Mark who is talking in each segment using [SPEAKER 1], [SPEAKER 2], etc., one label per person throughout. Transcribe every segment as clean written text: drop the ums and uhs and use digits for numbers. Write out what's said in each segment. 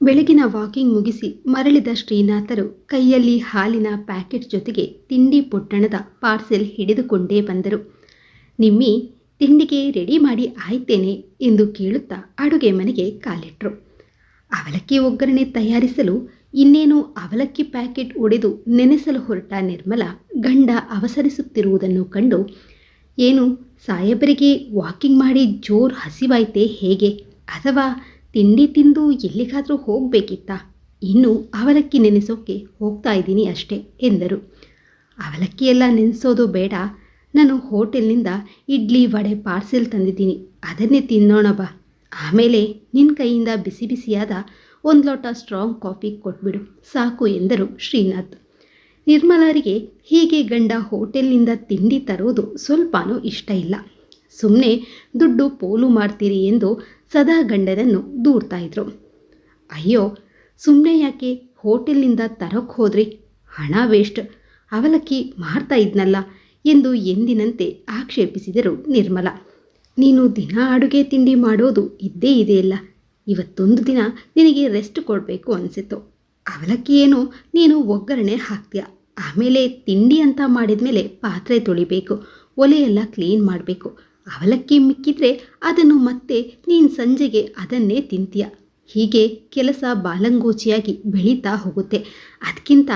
[SPEAKER 1] ಬೆಳಗಿನ ವಾಕಿಂಗ್ ಮುಗಿಸಿ ಮರಳಿದ ಶ್ರೀನಾಥರು ಕೈಯಲ್ಲಿ ಹಾಲಿನ ಪ್ಯಾಕೆಟ್ ಜೊತೆಗೆ ತಿಂಡಿ ಪೊಟ್ಟಣದ ಪಾರ್ಸೆಲ್ ಹಿಡಿದುಕೊಂಡೇ ಬಂದರು. ನಿಮ್ಮಿ, ತಿಂಡಿಗೆ ರೆಡಿ ಮಾಡಿ ಆಯ್ತೇನೆ ಎಂದು ಕೇಳುತ್ತಾ ಅಡುಗೆ ಮನೆಗೆ ಕಾಲಿಟ್ರು. ಅವಲಕ್ಕಿ ಒಗ್ಗರಣೆ ತಯಾರಿಸಲು ಇನ್ನೇನು ಅವಲಕ್ಕಿ ಪ್ಯಾಕೆಟ್ ಒಡೆದು ನೆನೆಸಲು ಹೊರಟ ನಿರ್ಮಲಾ ಗಂಡ ಅವಸರಿಸುತ್ತಿರುವುದನ್ನು ಕಂಡು, ಏನು ಸಾಹೇಬರಿಗೆ ವಾಕಿಂಗ್ ಮಾಡಿ ಜೋರು ಹಸಿವಾಯ್ತೆ ಹೇಗೆ, ಅಥವಾ ತಿಂಡಿ ತಿಂದು ಎಲ್ಲಿಗಾದರೂ ಹೋಗಬೇಕಿತ್ತಾ? ಇನ್ನು ಅವಲಕ್ಕಿ ನೆನೆಸೋಕೆ ಹೋಗ್ತಾ ಇದ್ದೀನಿ ಅಷ್ಟೇ ಎಂದರು. ಅವಲಕ್ಕಿ ಎಲ್ಲ ನೆನೆಸೋದು ಬೇಡ, ನಾನು ಹೋಟೆಲ್ನಿಂದ ಇಡ್ಲಿ ವಡೆ ಪಾರ್ಸೆಲ್ ತಂದಿದ್ದೀನಿ, ಅದನ್ನೇ ತಿನ್ನೋಣ ಬಾ. ಆಮೇಲೆ ನಿನ್ನ ಕೈಯಿಂದ ಬಿಸಿ ಬಿಸಿಯಾದ ಒಂದು ಲೋಟ ಸ್ಟ್ರಾಂಗ್ ಕಾಫಿ ಕೊಟ್ಬಿಡು ಸಾಕು ಎಂದರು ಶ್ರೀನಾಥ್. ನಿರ್ಮಲಾರಿಗೆ ಹೀಗೆ ಗಂಡ ಹೋಟೆಲ್ನಿಂದ ತಿಂಡಿ ತರೋದು ಸ್ವಲ್ಪನೂ ಇಷ್ಟ ಇಲ್ಲ. ಸುಮ್ಮನೆ ದುಡ್ಡು ಪೋಲು ಮಾಡ್ತೀರಿ ಎಂದು ಸದಾ ಗಂಡನನ್ನು ದೂರ್ತಾ ಇದ್ರು. ಅಯ್ಯೋ, ಸುಮ್ಮನೆ ಯಾಕೆ ಹೋಟೆಲ್ನಿಂದ ತರೋಕ್ಕೆ ಹೋದ್ರಿ, ಹಣ ವೇಸ್ಟ್, ಅವಲಕ್ಕಿ ಮಾರ್ತಾ ಇದ್ನಲ್ಲ ಎಂದು ಎಂದಿನಂತೆ ಆಕ್ಷೇಪಿಸಿದರು ನಿರ್ಮಲಾ. ನೀನು ದಿನ ಅಡುಗೆ ತಿಂಡಿ ಮಾಡೋದು ಇದ್ದೇ ಇದೆಯಲ್ಲ, ಇವತ್ತೊಂದು ದಿನ ನಿನಗೆ ರೆಸ್ಟ್ ಕೊಡಬೇಕು ಅನಿಸಿತು. ಅವಲಕ್ಕಿ ಏನು ನೀನು ಒಗ್ಗರಣೆ ಹಾಕ್ತೀಯ, ಆಮೇಲೆ ತಿಂಡಿ ಅಂತ ಮಾಡಿದ ಮೇಲೆ ಪಾತ್ರೆ ತೊಳಿಬೇಕು, ಒಲೆಯೆಲ್ಲ ಕ್ಲೀನ್ ಮಾಡಬೇಕು. ಅವಲಕ್ಕಿ ಮಿಕ್ಕಿದ್ರೆ ಅದನ್ನು ಮತ್ತೆ ನೀನು ಸಂಜೆಗೆ ಅದನ್ನೇ ತಿಂತೀಯ. ಹೀಗೆ ಕೆಲಸ ಬಾಲಂಗೋಚಿಯಾಗಿ ಬೆಳೀತಾ ಹೋಗುತ್ತೆ. ಅದಕ್ಕಿಂತ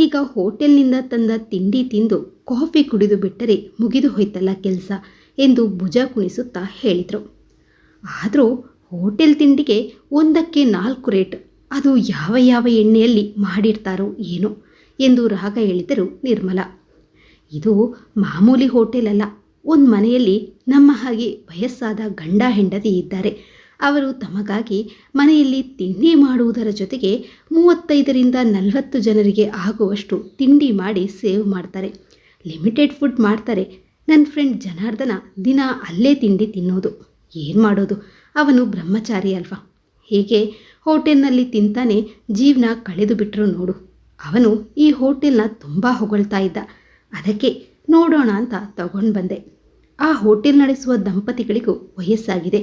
[SPEAKER 1] ಈಗ ಹೋಟೆಲ್ನಿಂದ ತಂದ ತಿಂಡಿ ತಿಂದು ಕಾಫಿ ಕುಡಿದು ಬಿಟ್ಟರೆ ಮುಗಿದು ಹೋಯ್ತಲ್ಲ ಕೆಲಸ ಎಂದು ಭುಜ ಕುಣಿಸುತ್ತಾ ಹೇಳಿದರು. ಆದರೂ ಹೋಟೆಲ್ ತಿಂಡಿಗೆ ಒಂದಕ್ಕೆ 4 ರೇಟ್, ಅದು ಯಾವ ಯಾವ ಎಣ್ಣೆಯಲ್ಲಿ ಮಾಡಿರ್ತಾರೋ ಏನೋ ಎಂದು ರಾಗ ಹೇಳಿದರು ನಿರ್ಮಲಾ. ಇದು ಮಾಮೂಲಿ ಹೋಟೆಲ್ ಅಲ್ಲ. ಒಂದು ಮನೆಯಲ್ಲಿ ನಮ್ಮ ಹಾಗೆ ವಯಸ್ಸಾದ ಗಂಡ ಹೆಂಡತಿ ಇದ್ದಾರೆ. ಅವರು ತಮಗಾಗಿ ಮನೆಯಲ್ಲಿ ತಿಂಡಿ ಮಾಡುವುದರ ಜೊತೆಗೆ 35ರಿಂದ 40 ಜನರಿಗೆ ಆಗುವಷ್ಟು ತಿಂಡಿ ಮಾಡಿ ಸೇವ್ ಮಾಡ್ತಾರೆ. ಲಿಮಿಟೆಡ್ ಫುಡ್ ಮಾಡ್ತಾರೆ. ನನ್ನ ಫ್ರೆಂಡ್ ಜನಾರ್ದನ ದಿನ ಅಲ್ಲೇ ತಿಂಡಿ ತಿನ್ನೋದು. ಏನು ಮಾಡೋದು, ಅವನು ಬ್ರಹ್ಮಚಾರಿ ಅಲ್ವಾ. ಹೀಗೆ ಹೋಟೆಲ್ನಲ್ಲಿ ತಿಂತಾನೆ ಜೀವನ ಕಳೆದು ಬಿಟ್ಟರು ನೋಡು. ಅವನು ಈ ಹೋಟೆಲ್ನ ತುಂಬ ಹೊಗಳ್ತಾ ಇದ್ದ, ಅದಕ್ಕೆ ನೋಡೋಣ ಅಂತ ತಗೊಂಡು ಬಂದೆ. ಆ ಹೋಟೆಲ್ ನಡೆಸುವ ದಂಪತಿಗಳಿಗೂ ವಯಸ್ಸಾಗಿದೆ.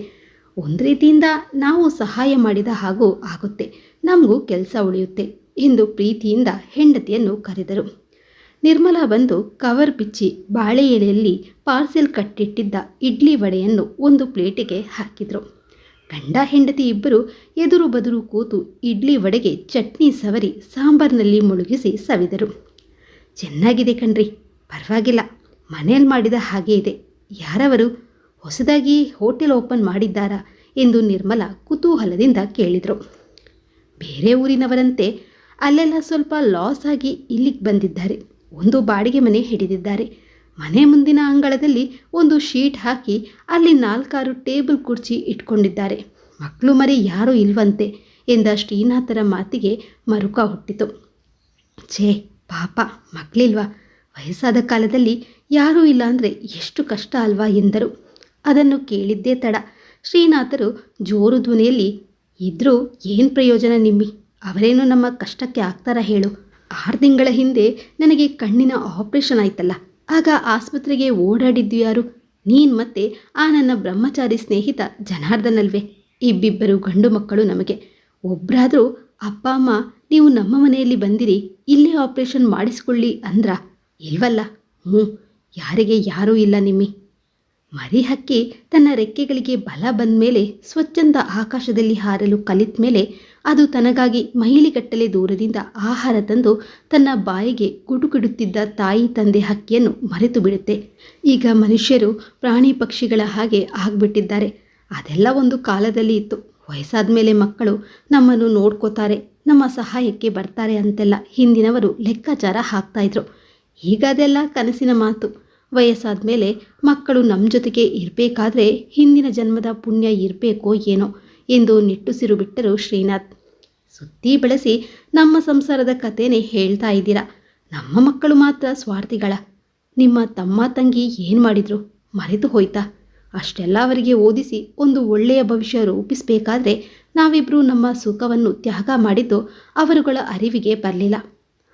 [SPEAKER 1] ಒಂದು ರೀತಿಯಿಂದ ನಾವು ಸಹಾಯ ಮಾಡಿದ ಹಾಗೂ ಆಗುತ್ತೆ, ನಮಗೂ ಕೆಲಸ ಉಳಿಯುತ್ತೆ ಎಂದು ಪ್ರೀತಿಯಿಂದ ಹೆಂಡತಿಯನ್ನು ಕರೆದರು. ನಿರ್ಮಲಾ ಬಂದು ಕವರ್ ಬಿಚ್ಚಿ ಬಾಳೆ ಎಲೆಯಲ್ಲಿ ಪಾರ್ಸೆಲ್ ಕಟ್ಟಿಟ್ಟಿದ್ದ ಇಡ್ಲಿ ವಡೆಯನ್ನು ಒಂದು ಪ್ಲೇಟಿಗೆ ಹಾಕಿದರು. ಗಂಡ ಹೆಂಡತಿ ಇಬ್ಬರು ಎದುರು ಬದುರು ಕೂತು ಇಡ್ಲಿ ವಡೆಗೆ ಚಟ್ನಿ ಸವರಿ ಸಾಂಬಾರಿನಲ್ಲಿ ಮುಳುಗಿಸಿ ಸವಿದರು. ಚೆನ್ನಾಗಿದೆ ಕಣ್ರಿ, ಪರವಾಗಿಲ್ಲ, ಮನೇಲಿ ಮಾಡಿದ ಹಾಗೆ ಇದೆ. ಯಾರವರು, ಹೊಸದಾಗಿ ಹೋಟೆಲ್ ಓಪನ್ ಮಾಡಿದ್ದಾರಾ ಎಂದು ನಿರ್ಮಲಾ ಕುತೂಹಲದಿಂದ ಕೇಳಿದರು. ಬೇರೆ ಊರಿನವರಂತೆ, ಅಲ್ಲೆಲ್ಲ ಸ್ವಲ್ಪ ಲಾಸ್ ಆಗಿ ಇಲ್ಲಿಗೆ ಬಂದಿದ್ದಾರೆ. ಒಂದು ಬಾಡಿಗೆ ಮನೆ ಹಿಡಿದಿದ್ದಾರೆ. ಮನೆ ಮುಂದಿನ ಅಂಗಳದಲ್ಲಿ ಒಂದು ಶೀಟ್ ಹಾಕಿ ಅಲ್ಲಿ 4-6 ಟೇಬಲ್ ಕುರ್ಚಿ ಇಟ್ಕೊಂಡಿದ್ದಾರೆ. ಮಕ್ಕಳು ಮರಿ ಯಾರೂ ಇಲ್ವಂತೆ ಎಂದ ಶ್ರೀನಾಥರ ಮಾತಿಗೆ ಮರುಕ ಹುಟ್ಟಿತು. ಛೇ ಪಾಪ, ಮಕ್ಕಳಿಲ್ವಾ, ವಯಸ್ಸಾದ ಕಾಲದಲ್ಲಿ ಯಾರೂ ಇಲ್ಲ ಅಂದರೆ ಎಷ್ಟು ಕಷ್ಟ ಅಲ್ವಾ ಎಂದರು. ಅದನ್ನು ಕೇಳಿದ್ದೇ ತಡ ಶ್ರೀನಾಥರು ಜೋರು ಧ್ವನಿಯಲ್ಲಿ, ಇದ್ರೂ ಏನು ಪ್ರಯೋಜನ ನಿಮ್ಮಿ, ಅವರೇನು ನಮ್ಮ ಕಷ್ಟಕ್ಕೆ ಆಗ್ತಾರ ಹೇಳು. 6 ತಿಂಗಳ ಹಿಂದೆ ನನಗೆ ಕಣ್ಣಿನ ಆಪರೇಷನ್ ಆಯ್ತಲ್ಲ, ಆಗ ಆಸ್ಪತ್ರೆಗೆ ಓಡಾಡಿದ್ದು ಯಾರು? ನೀನು ಮತ್ತೆ ಆ ನನ್ನ ಬ್ರಹ್ಮಚಾರಿ ಸ್ನೇಹಿತ ಜನಾರ್ದನಲ್ವೇ? ಇಬ್ಬಿಬ್ಬರು ಗಂಡು ಮಕ್ಕಳು ನಮಗೆ. ಒಬ್ಬರಾದರೂ ಅಪ್ಪ ಅಮ್ಮ ನೀವು ನಮ್ಮ ಮನೆಯಲ್ಲಿ ಬಂದಿರಿ, ಇಲ್ಲೇ ಆಪರೇಷನ್ ಮಾಡಿಸ್ಕೊಳ್ಳಿ ಅಂದ್ರ? ಇಲ್ವಲ್ಲ. ಯಾರಿಗೆ ಯಾರೂ ಇಲ್ಲ ನಿಮ್ಮಿ. ಮರಿ ಹಕ್ಕಿ ತನ್ನ ರೆಕ್ಕೆಗಳಿಗೆ ಬಲ ಬಂದ ಮೇಲೆ, ಸ್ವಚ್ಛಂದ ಆಕಾಶದಲ್ಲಿ ಹಾರಲು ಕಲಿತ ಮೇಲೆ, ಅದು ತನಗಾಗಿ ಮೈಲಿಗಟ್ಟಲೆ ದೂರದಿಂದ ಆಹಾರ ತಂದು ತನ್ನ ಬಾಯಿಗೆ ಗುಡುಗುಡುತ್ತಿದ್ದ ತಾಯಿ ತಂದೆ ಹಕ್ಕಿಯನ್ನು ಮರೆತು ಬಿಡುತ್ತೆ. ಈಗ ಮನುಷ್ಯರು ಪ್ರಾಣಿ ಪಕ್ಷಿಗಳ ಹಾಗೆ ಆಗ್ಬಿಟ್ಟಿದ್ದಾರೆ. ಅದೆಲ್ಲ ಒಂದು ಕಾಲದಲ್ಲಿ ಇತ್ತು. ವಯಸ್ಸಾದ ಮೇಲೆ ಮಕ್ಕಳು ನಮ್ಮನ್ನು ನೋಡ್ಕೋತಾರೆ, ನಮ್ಮ ಸಹಾಯಕ್ಕೆ ಬರ್ತಾರೆ ಅಂತೆಲ್ಲ ಹಿಂದಿನವರು ಲೆಕ್ಕಾಚಾರ ಹಾಕ್ತಾಯಿದ್ರು. ಈಗ ಅದೆಲ್ಲ ಕನಸಿನ ಮಾತು. ವಯಸ್ಸಾದ ಮೇಲೆ ಮಕ್ಕಳು ನಮ್ಮ ಜೊತೆಗೆ ಇರಬೇಕಾದ್ರೆ ಹಿಂದಿನ ಜನ್ಮದ ಪುಣ್ಯ ಇರಬೇಕೋ ಏನೋ ಎಂದು ನಿಟ್ಟುಸಿರು ಬಿಟ್ಟರು ಶ್ರೀನಾಥ್. ಸುತ್ತಿ ಬೆಳೆಸಿ ನಮ್ಮ ಸಂಸಾರದ ಕಥೆನೇ ಹೇಳ್ತಾ ಇದ್ದೀರಾ. ನಮ್ಮ ಮಕ್ಕಳು ಮಾತ್ರ ಸ್ವಾರ್ಥಿಗಳ? ನಿಮ್ಮ ತಮ್ಮ ತಂಗಿ ಏನು ಮಾಡಿದ್ರು, ಮರೆತು ಹೋಯ್ತಾ? ಅಷ್ಟೆಲ್ಲ ಅವರಿಗೆ ಓದಿಸಿ ಒಂದು ಒಳ್ಳೆಯ ಭವಿಷ್ಯ ರೂಪಿಸಬೇಕಾದ್ರೆ ನಾವಿಬ್ಬರು ನಮ್ಮ ಸುಖವನ್ನು ತ್ಯಾಗ ಮಾಡಿದ್ದು ಅವರುಗಳ ಅರಿವಿಗೆ ಬರಲಿಲ್ಲ.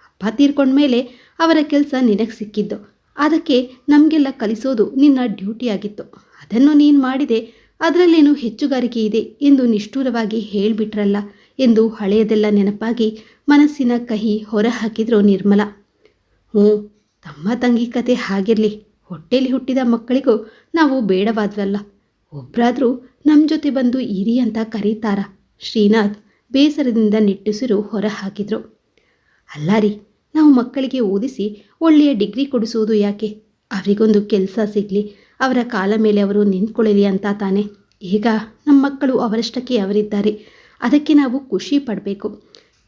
[SPEAKER 1] ಅಪ್ಪ ತೀರ್ಕೊಂಡ್ಮೇಲೆ ಅವರ ಕೆಲಸ ನಿನಗೆ ಸಿಕ್ಕಿದ್ದು. ಅದಕ್ಕೆ ನಮಗೆಲ್ಲ ಕಲಿಸೋದು ನಿನ್ನ ಡ್ಯೂಟಿಯಾಗಿತ್ತು. ಅದನ್ನು ನೀನು ಮಾಡಿದೆ, ಅದರಲ್ಲೇನು ಹೆಚ್ಚುಗಾರಿಕೆ ಇದೆ ಎಂದು ನಿಷ್ಠೂರವಾಗಿ ಹೇಳಿಬಿಟ್ರಲ್ಲ ಎಂದು ಹಳೆಯದೆಲ್ಲ ನೆನಪಾಗಿ ಮನಸ್ಸಿನ ಕಹಿ ಹೊರಹಾಕಿದ್ರು ನಿರ್ಮಲಾ. ಹ್ಞೂ, ತಮ್ಮ ತಂಗಿ ಕತೆ ಹಾಗಿರಲಿ. ಹೊಟ್ಟೆಲಿ ಹುಟ್ಟಿದ ಮಕ್ಕಳಿಗೂ ನಾವು ಬೇಡವಾದ್ವಲ್ಲ. ಒಬ್ಬರಾದರೂ ನಮ್ಮ ಜೊತೆ ಬಂದು ಇರಿ ಅಂತ ಕರೀತಾರ? ಶ್ರೀನಾಥ್ ಬೇಸರದಿಂದ ನಿಟ್ಟುಸಿರು ಹೊರಹಾಕಿದ್ರು. ಅಲ್ಲ ರೀ, ನಾವು ಮಕ್ಕಳಿಗೆ ಓದಿಸಿ ಒಳ್ಳೆಯ ಡಿಗ್ರಿ ಕೊಡಿಸುವುದು ಯಾಕೆ? ಅವರಿಗೊಂದು ಕೆಲಸ ಸಿಗಲಿ, ಅವರ ಕಾಲ ಮೇಲೆ ಅವರು ನಿಂತ್ಕೊಳ್ಳಲಿ ಅಂತ ತಾನೆ. ಈಗ ನಮ್ಮ ಮಕ್ಕಳು ಅವರಷ್ಟಕ್ಕೆ ಅವರಿದ್ದಾರೆ, ಅದಕ್ಕೆ ನಾವು ಖುಷಿ ಪಡಬೇಕು.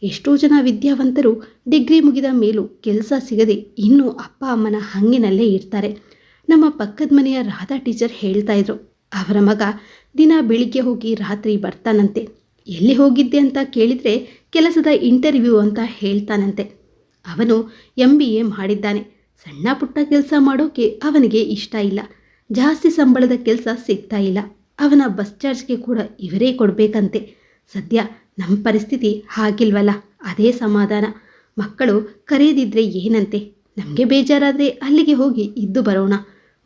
[SPEAKER 1] ಎಷ್ಟೋ ಜನ ವಿದ್ಯಾವಂತರು ಡಿಗ್ರಿ ಮುಗಿದ ಮೇಲೂ ಕೆಲಸ ಸಿಗದೆ ಇನ್ನೂ ಅಪ್ಪ ಅಮ್ಮನ ಹಂಗಿನಲ್ಲೇ ಇರ್ತಾರೆ. ನಮ್ಮ ಪಕ್ಕದ ಮನೆಯ ರಾಧಾ ಟೀಚರ್ ಹೇಳ್ತಾ ಇದ್ರು, ಅವರ ಮಗ ದಿನ ಬೆಳಿಗ್ಗೆ ಹೋಗಿ ರಾತ್ರಿ ಬರ್ತಾನಂತೆ. ಎಲ್ಲಿ ಹೋಗಿದ್ದೆ ಅಂತ ಕೇಳಿದರೆ ಕೆಲಸದ ಇಂಟರ್ವ್ಯೂ ಅಂತ ಹೇಳ್ತಾನಂತೆ. ಅವನು MBA ಮಾಡಿದ್ದಾನೆ. ಸಣ್ಣ ಪುಟ್ಟ ಕೆಲಸ ಮಾಡೋಕೆ ಅವನಿಗೆ ಇಷ್ಟ ಇಲ್ಲ. ಜಾಸ್ತಿ ಸಂಬಳದ ಕೆಲಸ ಸಿಗ್ತಾ ಇಲ್ಲ. ಅವನ ಬಸ್ ಚಾರ್ಜ್ಗೆ ಕೂಡ ಇವರೇ ಕೊಡಬೇಕಂತೆ. ಸದ್ಯ ನಮ್ಮ ಪರಿಸ್ಥಿತಿ ಹಾಗಿಲ್ವಲ್ಲ, ಅದೇ ಸಮಾಧಾನ. ಮಕ್ಕಳು ಕರೆಯದಿದ್ರೆ ಏನಂತೆ? ನಮಗೆ ಬೇಜಾರಾದರೆ ಅಲ್ಲಿಗೆ ಹೋಗಿ ಇದ್ದು ಬರೋಣ.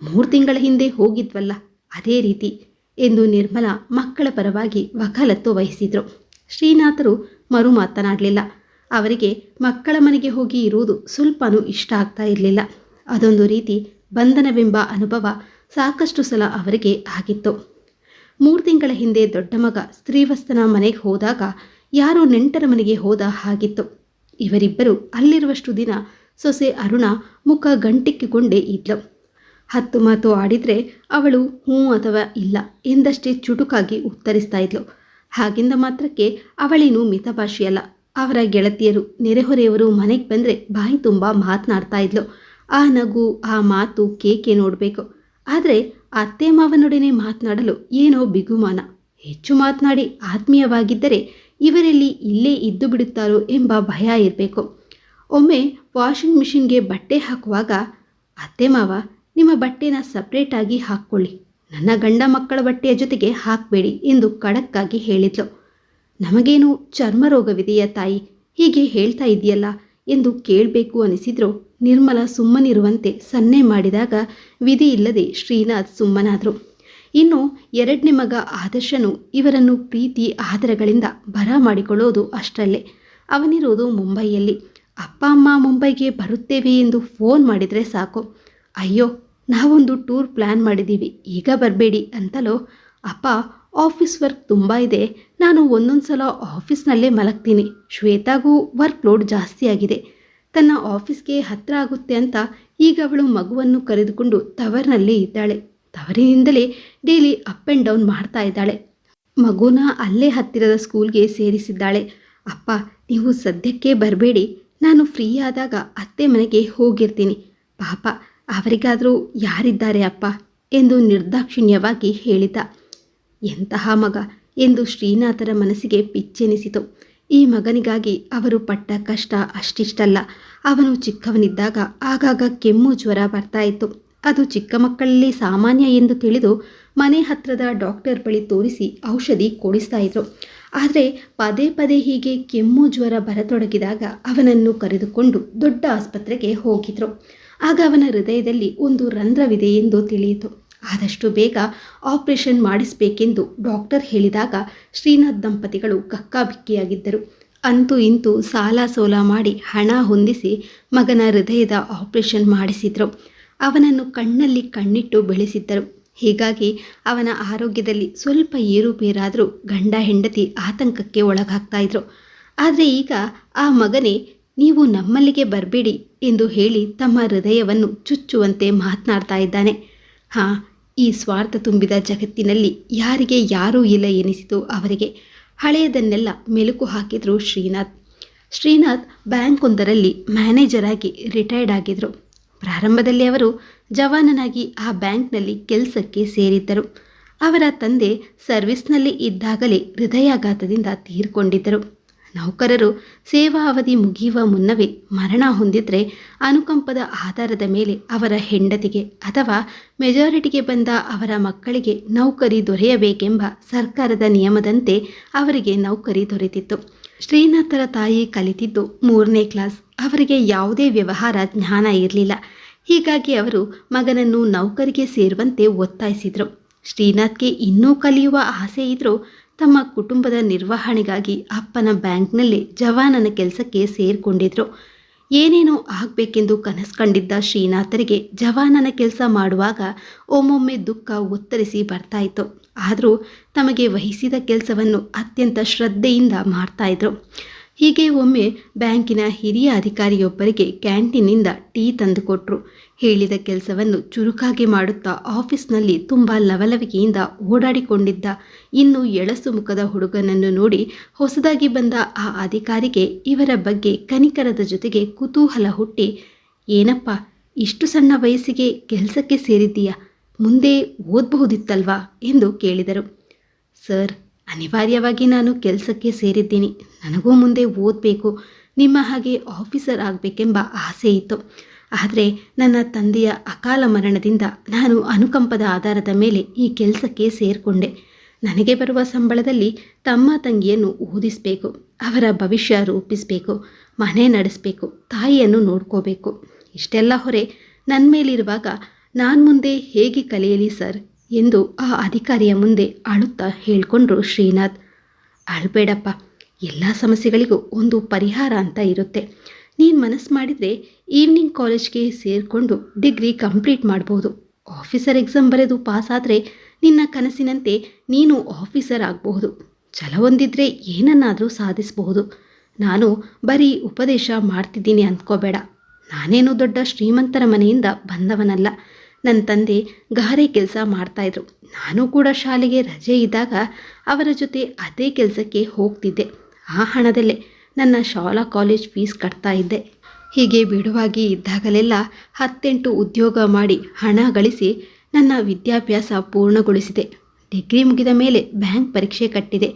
[SPEAKER 1] 3 ತಿಂಗಳ ಹಿಂದೆ ಹೋಗಿದ್ವಲ್ಲ, ಅದೇ ರೀತಿ ಎಂದು ನಿರ್ಮಲಾ ಮಕ್ಕಳ ಪರವಾಗಿ ವಕಾಲತ್ತು ವಹಿಸಿದರು. ಶ್ರೀನಾಥರು ಮರು ಮಾತನಾಡಲಿಲ್ಲ. ಅವರಿಗೆ ಮಕ್ಕಳ ಮನೆಗೆ ಹೋಗಿ ಇರುವುದು ಸ್ವಲ್ಪನೂ ಇಷ್ಟ ಆಗ್ತಾ ಇರಲಿಲ್ಲ. ಅದೊಂದು ರೀತಿ ಬಂಧನವೆಂಬ ಅನುಭವ ಸಾಕಷ್ಟು ಸಲ ಅವರಿಗೆ ಆಗಿತ್ತು. 3 ತಿಂಗಳ ಹಿಂದೆ ದೊಡ್ಡ ಮಗ ಸ್ತ್ರೀವಸ್ತನ ಮನೆಗೆ ಹೋದಾಗ ಯಾರೋ ನೆಂಟರ ಮನೆಗೆ ಹೋದ ಹಾಗಿತ್ತು. ಇವರಿಬ್ಬರು ಅಲ್ಲಿರುವಷ್ಟು ದಿನ ಸೊಸೆ ಅರುಣ ಮುಖ ಗಂಟಿಕ್ಕಿಕೊಂಡೇ ಇದ್ಲು. 10 ಮಾತು ಆಡಿದರೆ ಅವಳು ಹ್ಞೂ ಅಥವಾ ಇಲ್ಲ ಎಂದಷ್ಟೇ ಚುಟುಕಾಗಿ ಉತ್ತರಿಸ್ತಾ ಇದ್ಲು. ಹಾಗಿಂದ ಮಾತ್ರಕ್ಕೆ ಅವಳೇನು ಮಿತಭಾಷೆಯಲ್ಲ. ಅವರ ಗೆಳತಿಯರು ನೆರೆಹೊರೆಯವರು ಮನೆಗೆ ಬಂದರೆ ಬಾಯಿ ತುಂಬ ಮಾತನಾಡ್ತಾ ಇದ್ಲು. ಆ ನಗು, ಆ ಮಾತು, ಕೇಕೆ ನೋಡಬೇಕು. ಆದರೆ ಅತ್ತೆ ಮಾವನೊಡನೆ ಮಾತನಾಡಲು ಏನೋ ಬಿಗುಮಾನ. ಹೆಚ್ಚು ಮಾತನಾಡಿ ಆತ್ಮೀಯವಾಗಿದ್ದರೆ ಇವರೆಲ್ಲಿ ಇಲ್ಲೇ ಇದ್ದು ಬಿಡುತ್ತಾರೋ ಎಂಬ ಭಯ ಇರಬೇಕು. ಒಮ್ಮೆ ವಾಷಿಂಗ್ ಮಿಷಿನ್ಗೆ ಬಟ್ಟೆ ಹಾಕುವಾಗ, ಅತ್ತೆ ಮಾವ ನಿಮ್ಮ ಬಟ್ಟೆನ ಸಪ್ರೇಟಾಗಿ ಹಾಕ್ಕೊಳ್ಳಿ, ನನ್ನ ಗಂಡ ಮಕ್ಕಳ ಬಟ್ಟೆಯ ಜೊತೆಗೆ ಹಾಕಬೇಡಿ ಎಂದು ಖಡಕ್ಕಾಗಿ ಹೇಳಿದ್ಲು. ನಮಗೇನು ಚರ್ಮ ರೋಗವಿದೆಯಾ ತಾಯಿ, ಹೀಗೆ ಹೇಳ್ತಾ ಇದೆಯಲ್ಲ ಎಂದು ಕೇಳಬೇಕು ಅನಿಸಿದ್ರು. ನಿರ್ಮಲಾ ಸುಮ್ಮನಿರುವಂತೆ ಸನ್ನೆ ಮಾಡಿದಾಗ ವಿಧಿ ಇಲ್ಲದೆ ಶ್ರೀನಾಥ್ ಸುಮ್ಮನಾದರು. ಇನ್ನು 2ನೇ ಮಗ ಆದರ್ಶನು ಇವರನ್ನು ಪ್ರೀತಿ ಆದರಗಳಿಂದ ಬರ ಮಾಡಿಕೊಳ್ಳೋದು ಅಷ್ಟರಲ್ಲೇ. ಅವನಿರೋದು ಮುಂಬೈಯಲ್ಲಿ. ಅಪ್ಪ ಅಮ್ಮ ಮುಂಬೈಗೆ ಬರುತ್ತೇವೆ ಎಂದು ಫೋನ್ ಮಾಡಿದರೆ ಸಾಕು, ಅಯ್ಯೋ ನಾವೊಂದು ಟೂರ್ ಪ್ಲ್ಯಾನ್ ಮಾಡಿದ್ದೀವಿ, ಈಗ ಬರಬೇಡಿ ಅಂತಲೋ, ಅಪ್ಪ ಆಫೀಸ್ ವರ್ಕ್ ತುಂಬ ಇದೆ, ನಾನು ಒಂದೊಂದು ಸಲ ಆಫೀಸ್ನಲ್ಲೇ ಮಲಗ್ತೀನಿ, ಶ್ವೇತಾಗೂ ವರ್ಕ್ ಲೋಡ್ ಜಾಸ್ತಿ ಆಗಿದೆ, ತನ್ನ ಆಫೀಸ್ಗೆ ಹತ್ತಿರ ಆಗುತ್ತೆ ಅಂತ ಈಗ ಅವಳು ಮಗುವನ್ನು ಕರೆದುಕೊಂಡು ತವರಿನಲ್ಲೇ ಇದ್ದಾಳೆ. ತವರಿನಿಂದಲೇ ಡೈಲಿ ಅಪ್ ಆ್ಯಂಡ್ ಡೌನ್ ಮಾಡ್ತಾ ಇದ್ದಾಳೆ. ಮಗುನ ಅಲ್ಲೇ ಹತ್ತಿರದ ಸ್ಕೂಲ್ಗೆ ಸೇರಿಸಿದ್ದಾಳೆ. ಅಪ್ಪ ನೀವು ಸದ್ಯಕ್ಕೆ ಬರಬೇಡಿ, ನಾನು ಫ್ರೀ ಆದಾಗ ಅತ್ತೆ ಮನೆಗೆ ಹೋಗಿರ್ತೀನಿ, ಪಾಪ ಅವರಿಗಾದರೂ ಯಾರಿದ್ದಾರೆ ಅಪ್ಪ ಎಂದು ನಿರ್ದಾಕ್ಷಿಣ್ಯವಾಗಿ ಹೇಳಿದ. ಎಂತಹ ಮಗ ಎಂದು ಶ್ರೀನಾಥರ ಮನಸ್ಸಿಗೆ ಪಿಚ್ಚೆನಿಸಿತು. ಈ ಮಗನಿಗಾಗಿ ಅವರು ಪಟ್ಟ ಕಷ್ಟ ಅಷ್ಟಿಷ್ಟಲ್ಲ. ಅವನು ಚಿಕ್ಕವನಿದ್ದಾಗ ಆಗಾಗ ಕೆಮ್ಮು ಜ್ವರ ಬರ್ತಾ ಇತ್ತು. ಅದು ಚಿಕ್ಕ ಮಕ್ಕಳಲ್ಲಿ ಸಾಮಾನ್ಯ ಎಂದು ತಿಳಿದು ಮನೆ ಹತ್ತಿರದ ಡಾಕ್ಟರ್ ಬಳಿ ತೋರಿಸಿ ಔಷಧಿ ಕೊಡಿಸ್ತಾ ಇದ್ರು. ಆದರೆ ಪದೇ ಪದೇ ಹೀಗೆ ಕೆಮ್ಮು ಜ್ವರ ಬರತೊಡಗಿದಾಗ ಅವನನ್ನು ಕರೆದುಕೊಂಡು ದೊಡ್ಡ ಆಸ್ಪತ್ರೆಗೆ ಹೋಗಿದ್ರು. ಆಗ ಅವನ ಹೃದಯದಲ್ಲಿ ಒಂದು ರಂಧ್ರವಿದೆ ಎಂದು ತಿಳಿಯಿತು. ಆದಷ್ಟು ಬೇಗ ಆಪರೇಷನ್ ಮಾಡಿಸಬೇಕೆಂದು ಡಾಕ್ಟರ್ ಹೇಳಿದಾಗ ಶ್ರೀನಾಥ್ ದಂಪತಿಗಳು ಕಕ್ಕಾಬಿಕ್ಕಿಯಾಗಿದ್ದರು. ಅಂತೂ ಇಂತೂ ಸಾಲ ಸೋಲ ಮಾಡಿ ಹಣ ಹೊಂದಿಸಿ ಮಗನ ಹೃದಯದ ಆಪರೇಷನ್ ಮಾಡಿಸಿದ್ರು. ಅವನನ್ನು ಕಣ್ಣಲ್ಲಿ ಕಣ್ಣಿಟ್ಟು ಬೆಳೆಸಿದ್ದರು. ಹೀಗಾಗಿ ಅವನ ಆರೋಗ್ಯದಲ್ಲಿ ಸ್ವಲ್ಪ ಏರುಪೇರಾದರೂ ಗಂಡ ಹೆಂಡತಿ ಆತಂಕಕ್ಕೆ ಒಳಗಾಗ್ತಾ ಇದ್ರು. ಆದರೆ ಈಗ ಆ ಮಗನೇ ನೀವು ನಮ್ಮಲ್ಲಿಗೆ ಬರಬೇಡಿ ಎಂದು ಹೇಳಿ ತಮ್ಮ ಹೃದಯವನ್ನು ಚುಚ್ಚುವಂತೆ ಮಾತನಾಡ್ತಾ ಇದ್ದಾನೆ. ಹಾಂ, ಈ ಸ್ವಾರ್ಥ ತುಂಬಿದ ಜಗತ್ತಿನಲ್ಲಿ ಯಾರಿಗೆ ಯಾರೂ ಇಲ್ಲ ಎನಿಸಿತು ಅವರಿಗೆ. ಹಳೆಯದನ್ನೆಲ್ಲ ಮೆಲುಕು ಹಾಕಿದ್ರು ಶ್ರೀನಾಥ್. ಶ್ರೀನಾಥ್ ಬ್ಯಾಂಕ್ ಒಂದರಲ್ಲಿ ಮ್ಯಾನೇಜರ್ ಆಗಿ ರಿಟೈರ್ಡ್ ಆಗಿದ್ರು. ಪ್ರಾರಂಭದಲ್ಲಿ ಅವರು ಜವಾನನಾಗಿ ಆ ಬ್ಯಾಂಕ್ನಲ್ಲಿ ಕೆಲಸಕ್ಕೆ ಸೇರಿದ್ದರು. ಅವರ ತಂದೆ ಸರ್ವಿಸ್ನಲ್ಲಿ ಇದ್ದಾಗಲೇ ಹೃದಯಾಘಾತದಿಂದ ತೀರಿಕೊಂಡಿದ್ದರು. ನೌಕರರು ಸೇವಾ ಅವಧಿ ಮುಗಿಯುವ ಮುನ್ನವೇ ಮರಣ ಹೊಂದಿದ್ರೆ ಅನುಕಂಪದ ಆಧಾರದ ಮೇಲೆ ಅವರ ಹೆಂಡತಿಗೆ ಅಥವಾ ಮೆಜಾರಿಟಿಗೆ ಬಂದ ಅವರ ಮಕ್ಕಳಿಗೆ ನೌಕರಿ ದೊರೆಯಬೇಕೆಂಬ ಸರ್ಕಾರದ ನಿಯಮದಂತೆ ಅವರಿಗೆ ನೌಕರಿ ದೊರೆತಿತ್ತು. ಶ್ರೀನಾಥರ ತಾಯಿ ಕಲಿತಿದ್ದು 3ನೇ ಕ್ಲಾಸ್. ಅವರಿಗೆ ಯಾವುದೇ ವ್ಯವಹಾರ ಜ್ಞಾನ ಇರಲಿಲ್ಲ. ಹೀಗಾಗಿ ಅವರು ಮಗನನ್ನು ನೌಕರಿಗೆ ಸೇರುವಂತೆ ಒತ್ತಾಯಿಸಿದರು. ಶ್ರೀನಾಥ್ಗೆ ಇನ್ನೂ ಕಲಿಯುವ ಆಸೆ ಇದ್ದರೂ ತಮ್ಮ ಕುಟುಂಬದ ನಿರ್ವಹಣೆಗಾಗಿ ಅಪ್ಪನ ಬ್ಯಾಂಕ್ನಲ್ಲಿ ಜವಾನನ ಕೆಲಸಕ್ಕೆ ಸೇರಿಕೊಂಡಿದ್ರು. ಏನೇನೋ ಆಗಬೇಕೆಂದು ಕನಸು ಕಂಡಿದ್ದ ಶ್ರೀನಾಥರಿಗೆ ಜವಾನನ ಕೆಲಸ ಮಾಡುವಾಗ ಒಮ್ಮೊಮ್ಮೆ ದುಃಖ ಒತ್ತರಿಸಿ ಬರ್ತಾ ಇತ್ತು. ಆದರೂ ತಮಗೆ ವಹಿಸಿದ ಕೆಲಸವನ್ನು ಅತ್ಯಂತ ಶ್ರದ್ಧೆಯಿಂದ ಮಾಡ್ತಾಯಿದ್ರು. ಹೀಗೆ ಒಮ್ಮೆ ಬ್ಯಾಂಕಿನ ಹಿರಿಯ ಅಧಿಕಾರಿಯೊಬ್ಬರಿಗೆ ಕ್ಯಾಂಟೀನಿಂದ ಟೀ ತಂದುಕೊಟ್ರು. ಹೇಳಿದ ಕೆಲಸವನ್ನು ಚುರುಕಾಗಿ ಮಾಡುತ್ತಾ ಆಫೀಸ್ನಲ್ಲಿ ತುಂಬ ಲವಲವಿಕೆಯಿಂದ ಓಡಾಡಿಕೊಂಡಿದ್ದ ಇನ್ನು ಎಳಸು ಮುಖದ ಹುಡುಗನನ್ನು ನೋಡಿ ಹೊಸದಾಗಿ ಬಂದ ಆ ಅಧಿಕಾರಿಗೆ ಇವರ ಬಗ್ಗೆ ಕನಿಕರದ ಜೊತೆಗೆ ಕುತೂಹಲ ಹುಟ್ಟಿ, ಏನಪ್ಪ ಇಷ್ಟು ಸಣ್ಣ ವಯಸ್ಸಿಗೆ ಕೆಲಸಕ್ಕೆ ಸೇರಿದ್ದೀಯಾ, ಮುಂದೆ ಓದಬಹುದಿತ್ತಲ್ವಾ ಎಂದು ಕೇಳಿದರು. ಸರ್, ಅನಿವಾರ್ಯವಾಗಿ ನಾನು ಕೆಲಸಕ್ಕೆ ಸೇರಿದ್ದೀನಿ. ನನಗೂ ಮುಂದೆ ಓದಬೇಕು, ನಿಮ್ಮ ಹಾಗೆ ಆಫೀಸರ್ ಆಗಬೇಕೆಂಬ ಆಸೆ ಇತ್ತು. ಆದರೆ ನನ್ನ ತಂದೆಯ ಅಕಾಲ ಮರಣದಿಂದ ನಾನು ಅನುಕಂಪದ ಆಧಾರದ ಮೇಲೆ ಈ ಕೆಲಸಕ್ಕೆ ಸೇರಿಕೊಂಡೆ. ನನಗೆ ಬರುವ ಸಂಬಳದಲ್ಲಿ ತಮ್ಮ ತಂಗಿಯನ್ನು ಓದಿಸಬೇಕು, ಅವರ ಭವಿಷ್ಯ ರೂಪಿಸಬೇಕು, ಮನೆ ನಡೆಸಬೇಕು, ತಾಯಿಯನ್ನು ನೋಡ್ಕೋಬೇಕು. ಇಷ್ಟೆಲ್ಲ ಹೊರೆ ನನ್ನ ಮೇಲಿರುವಾಗ ನಾನು ಮುಂದೆ ಹೇಗೆ ಕಲಿಯಲಿ ಸರ್ ಎಂದು ಆ ಅಧಿಕಾರಿಯ ಮುಂದೆ ಅಳುತ್ತಾ ಹೇಳಿಕೊಂಡ್ರು ಶ್ರೀನಾಥ್. ಅಳಬೇಡಪ್ಪ, ಎಲ್ಲ ಸಮಸ್ಯೆಗಳಿಗೂ ಒಂದು ಪರಿಹಾರ ಅಂತ ಇರುತ್ತೆ. ನೀನು ಮನಸ್ಸು ಮಾಡಿದರೆ ಈವ್ನಿಂಗ್ ಕಾಲೇಜ್ಗೆ ಸೇರಿಕೊಂಡು ಡಿಗ್ರಿ ಕಂಪ್ಲೀಟ್ ಮಾಡ್ಬೋದು. ಆಫೀಸರ್ ಎಕ್ಸಾಮ್ ಬರೆದು ಪಾಸಾದರೆ ನಿನ್ನ ಕನಸಿನಂತೆ ನೀನು ಆಫೀಸರ್ ಆಗಬಹುದು. ಛಲವೊಂದಿದ್ರೆ ಏನನ್ನಾದರೂ ಸಾಧಿಸಬಹುದು. ನಾನು ಬರೀ ಉಪದೇಶ ಮಾಡ್ತಿದ್ದೀನಿ ಅಂದ್ಕೋಬೇಡ. ನಾನೇನು ದೊಡ್ಡ ಶ್ರೀಮಂತರ ಮನೆಯಿಂದ ಬಂದವನಲ್ಲ. ನನ್ನ ತಂದೆ ಗಾರೆ ಕೆಲಸ ಮಾಡ್ತಾಯಿದ್ರು. ನಾನು ಕೂಡ ಶಾಲೆಗೆ ರಜೆ ಇದ್ದಾಗ ಅವರ ಜೊತೆ ಅದೇ ಕೆಲಸಕ್ಕೆ ಹೋಗ್ತಿದ್ದೆ. ಆ ಹಣದಲ್ಲೇ ನನ್ನ ಶಾಲಾ ಕಾಲೇಜ್ ಫೀಸ್ ಕಟ್ತಾ ಇದ್ದೆ. ಹೀಗೆ ಬಿಡುವಾಗಿ ಇದ್ದಾಗಲೆಲ್ಲ 10 ಉದ್ಯೋಗ ಮಾಡಿ ಹಣ ಗಳಿಸಿ ನನ್ನ ವಿದ್ಯಾಭ್ಯಾಸ ಪೂರ್ಣಗೊಳಿಸಿದೆ. ಡಿಗ್ರಿ ಮುಗಿದ ಮೇಲೆ ಬ್ಯಾಂಕ್ ಪರೀಕ್ಷೆ ಕಟ್ಟಿದೆ.